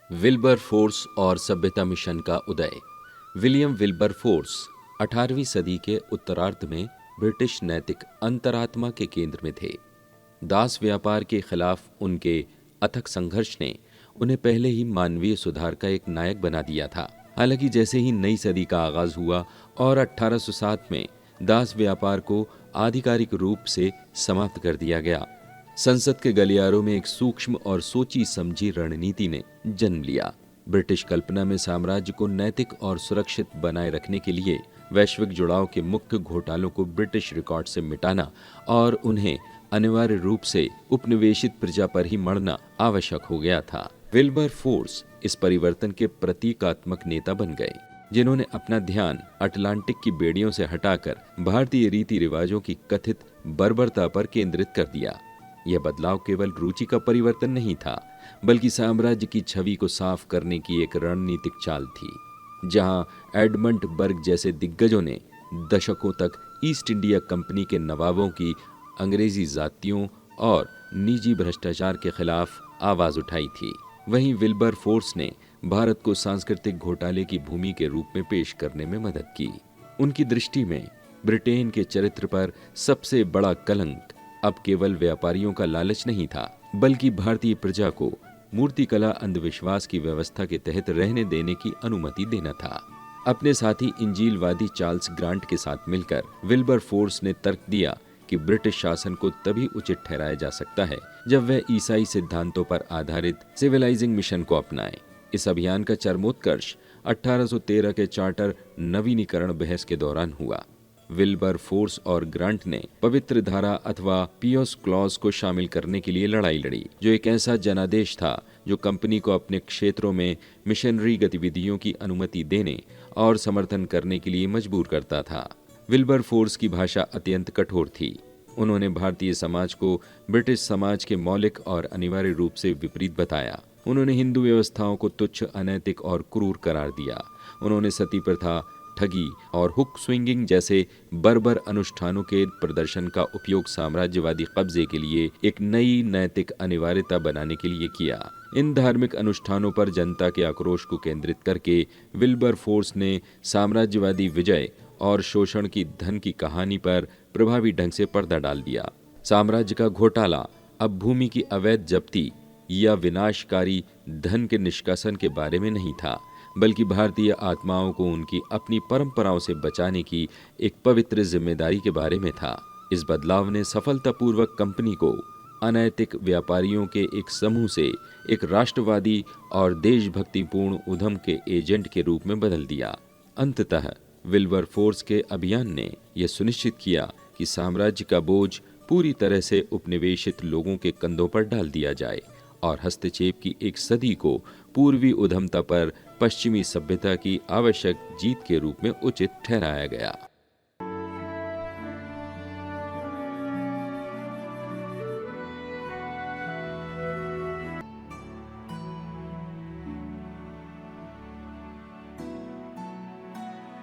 Wilberforce और सभ्यता mission का उदय। विलियम विल्बरफोर्स 18वीं सदी के उत्तरार्ध में ब्रिटिश नैतिक अंतरात्मा के केंद्र में थे। दास व्यापार के खिलाफ उनके अथक संघर्ष ने उन्हें पहले ही मानवीय सुधार का एक नायक बना दिया था। हालांकि जैसे ही नई सदी का आगाज हुआ और 1807 में दास व्यापार को आधिकारिक रूप से समाप्त कर दिया गया, संसद के गलियारों में एक सूक्ष्म और सोची समझी रणनीति ने जन्म लिया। ब्रिटिश कल्पना में साम्राज्य को नैतिक और सुरक्षित बनाए रखने के लिए वैश्विक जुड़ाव के मुख्य घोटालों को ब्रिटिश रिकॉर्ड से मिटाना और उन्हें अनिवार्य रूप से उपनिवेशित प्रजा पर ही मढ़ना आवश्यक हो गया था। विल्बरफोर्स इस परिवर्तन के प्रतीकात्मक नेता बन गए, जिन्होंने अपना ध्यान अटलांटिक की बेड़ियों से हटाकर भारतीय रीति रिवाजों की कथित बर्बरता पर केंद्रित कर दिया। यह बदलाव केवल रुचि का परिवर्तन नहीं था, बल्कि साम्राज्य की छवि को साफ करने की एक रणनीतिक चाल थी। जहां एडमंड बर्ग जैसे दिग्गजों ने दशकों तक ईस्ट इंडिया कंपनी के नवाबों की अंग्रेजी जातियों और निजी भ्रष्टाचार के खिलाफ आवाज उठाई थी, वहीं विल्बरफोर्स ने भारत को सांस्कृतिक घोटाले की भूमि के रूप में पेश करने में मदद की। उनकी दृष्टि में ब्रिटेन के चरित्र पर सबसे बड़ा कलंक अब केवल व्यापारियों का लालच नहीं था, बल्कि भारतीय प्रजा को मूर्तिकला अंधविश्वास की व्यवस्था के तहत रहने देने की अनुमति देना था। अपने साथी इंजीलवादी चार्ल्स ग्रांट के साथ मिलकर विल्बरफोर्स ने तर्क दिया कि ब्रिटिश शासन को तभी उचित ठहराया जा सकता है जब वह ईसाई सिद्धांतों पर आधारित सिविलाइजिंग मिशन को अपनाए। इस अभियान का चरमोत्कर्ष 1813 के चार्टर नवीनीकरण बहस के दौरान हुआ। विल्बरफोर्स और ग्रांट ने पवित्र धारा अथवा पियोस क्लॉज को शामिल करने के लिए लड़ाई लड़ी, जो एक ऐसा जनादेश था जो कंपनी को अपने क्षेत्रों में मिशनरी गतिविधियों की अनुमति देने और समर्थन करने के लिए मजबूर करता था। विल्बरफोर्स की भाषा अत्यंत कठोर थी। उन्होंने भारतीय समाज को ब्रिटिश समाज के मौलिक और अनिवार्य रूप से विपरीत बताया। उन्होंने हिंदू व्यवस्थाओं को तुच्छ, अनैतिक और क्रूर करार दिया। उन्होंने सती प्रथा, ठगी और हुक स्विंगिंग जैसे बर्बर अनुष्ठानों के प्रदर्शन का उपयोग साम्राज्यवादी कब्जे के लिए एक नई नैतिक अनिवार्यता बनाने के लिए किया। इन धार्मिक अनुष्ठानों पर जनता के आक्रोश को केंद्रित करके विल्बरफोर्स ने साम्राज्यवादी विजय और शोषण की धन की कहानी पर प्रभावी ढंग से पर्दा डाल दिया। साम्राज्य का घोटाला अब भूमि की अवैध जब्ती या विनाशकारी धन के निष्कासन के बारे में नहीं था, बल्कि भारतीय आत्माओं को उनकी अपनी परंपराओं से बचाने की एक पवित्र जिम्मेदारी के बारे में था। इस बदलाव ने सफलतापूर्वक कंपनी को अनैतिक व्यापारियों के एक समूह से एक राष्ट्रवादी और देशभक्तिपूर्ण उद्यम के एजेंट के रूप में बदल दिया। अंततः विल्बरफोर्स के अभियान ने यह सुनिश्चित किया कि साम्राज्य का बोझ पूरी तरह से उपनिवेशित लोगों के कंधों पर डाल दिया जाए और हस्तक्षेप की एक सदी को पूर्वी उद्यमता पर पश्चिमी सभ्यता की आवश्यक जीत के रूप में उचित ठहराया गया।